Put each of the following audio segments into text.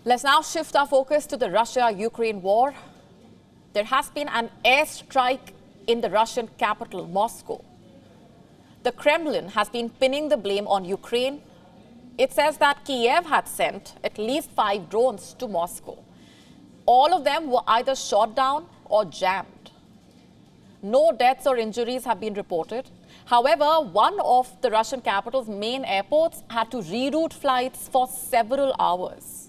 Let's now shift our focus to the Russia-Ukraine war. There has been an airstrike in the Russian capital, Moscow. The Kremlin has been pinning the blame on Ukraine. It says that Kiev had sent at least 5 drones to Moscow. All of them were either shot down or jammed. No deaths or injuries have been reported. However, one of the Russian capital's main airports had to reroute flights for several hours.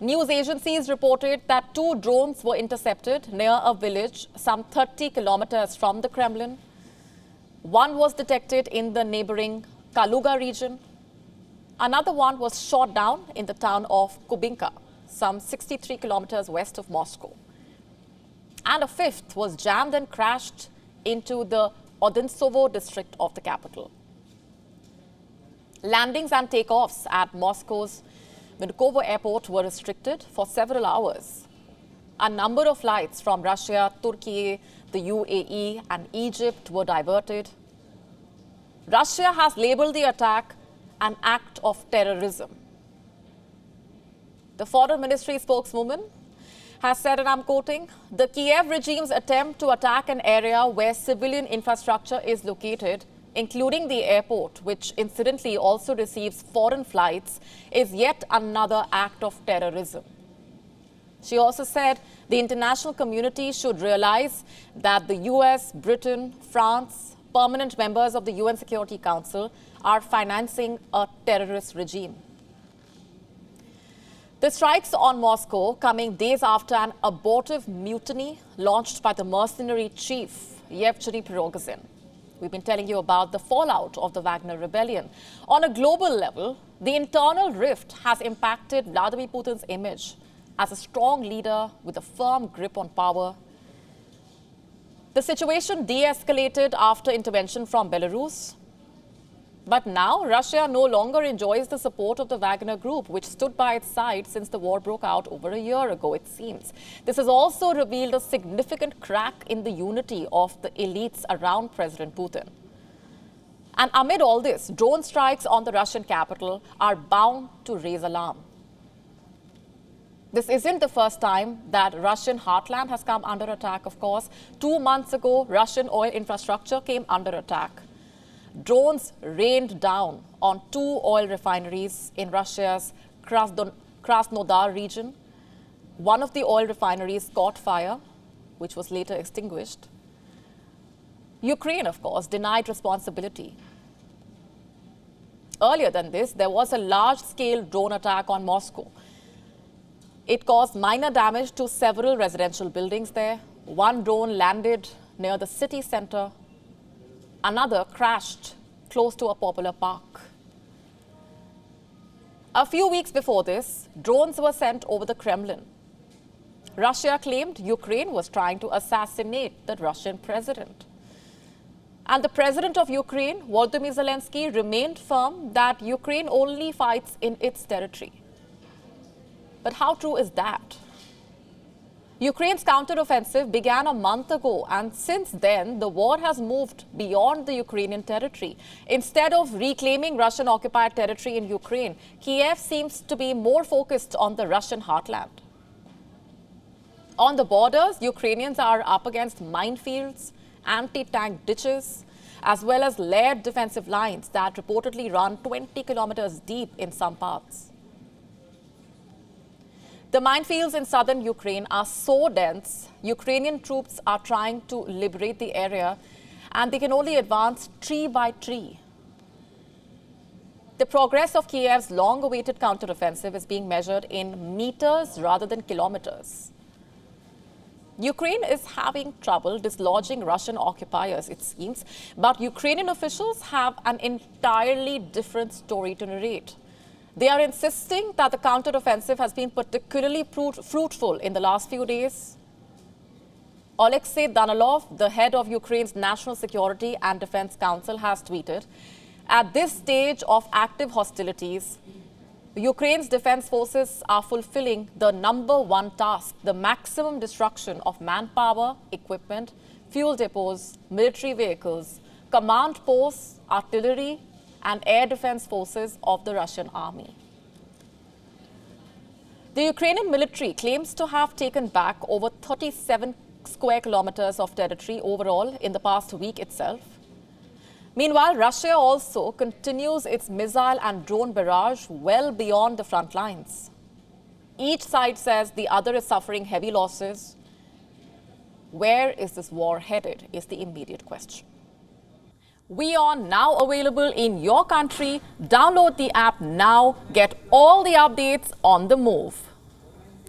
News agencies reported that 2 drones were intercepted near a village some 30 kilometers from the Kremlin. One was detected in the neighboring Kaluga region. Another one was shot down in the town of Kubinka, some 63 kilometers west of Moscow. And a 5th was jammed and crashed into the Odintsovo district of the capital. Landings and takeoffs at Moscow's Vnukovo airport were restricted for several hours. A number of flights from Russia, Turkey, the UAE and Egypt were diverted. Russia has labeled the attack an act of terrorism. The Foreign Ministry spokeswoman has said, and I'm quoting, "The Kiev regime's attempt to attack an area where civilian infrastructure is located, including the airport, which incidentally also receives foreign flights, is yet another act of terrorism." She also said the international community should realize that the US, Britain, France, permanent members of the UN Security Council are financing a terrorist regime. The strikes on Moscow coming days after an abortive mutiny launched by the mercenary chief, Yevgeny Prigozhin. We've been telling you about the fallout of the Wagner rebellion. On a global level, the internal rift has impacted Vladimir Putin's image as a strong leader with a firm grip on power. The situation de-escalated after intervention from Belarus. But now, Russia no longer enjoys the support of the Wagner group, which stood by its side since the war broke out over a year ago, it seems. This has also revealed a significant crack in the unity of the elites around President Putin. And amid all this, drone strikes on the Russian capital are bound to raise alarm. This isn't the first time that Russian heartland has come under attack, of course. 2 months ago, Russian oil infrastructure came under attack. Drones rained down on 2 oil refineries in Russia's Krasnodar region. One of the oil refineries caught fire, which was later extinguished. Ukraine, of course, denied responsibility. Earlier than this, there was a large-scale drone attack on Moscow. It caused minor damage to several residential buildings there. One drone landed near the city center. Another crashed close to a popular park. A few weeks before this, drones were sent over the Kremlin. Russia claimed Ukraine was trying to assassinate the Russian president. And the president of Ukraine, Volodymyr Zelensky, remained firm that Ukraine only fights in its territory. But how true is that? Ukraine's counteroffensive began a month ago, and since then, the war has moved beyond the Ukrainian territory. Instead of reclaiming Russian-occupied territory in Ukraine, Kiev seems to be more focused on the Russian heartland. On the borders, Ukrainians are up against minefields, anti-tank ditches, as well as layered defensive lines that reportedly run 20 kilometers deep in some parts. The minefields in southern Ukraine are so dense, Ukrainian troops are trying to liberate the area, and they can only advance tree by tree. The progress of Kiev's long-awaited counteroffensive is being measured in meters rather than kilometers. Ukraine is having trouble dislodging Russian occupiers, it seems, but Ukrainian officials have an entirely different story to narrate. They are insisting that the counteroffensive has been particularly fruitful in the last few days. Alexei Danilov, the head of Ukraine's National Security and Defense Council, has tweeted, "At this stage of active hostilities, Ukraine's defense forces are fulfilling the #1 task, the maximum destruction of manpower, equipment, fuel depots, military vehicles, command posts, artillery, and air defense forces of the Russian army." The Ukrainian military claims to have taken back over 37 square kilometers of territory overall in the past week itself. Meanwhile, Russia also continues its missile and drone barrage well beyond the front lines. Each side says the other is suffering heavy losses. Where is this war headed is the immediate question. WION now available in your country. Download the app now. Get all the updates on the move.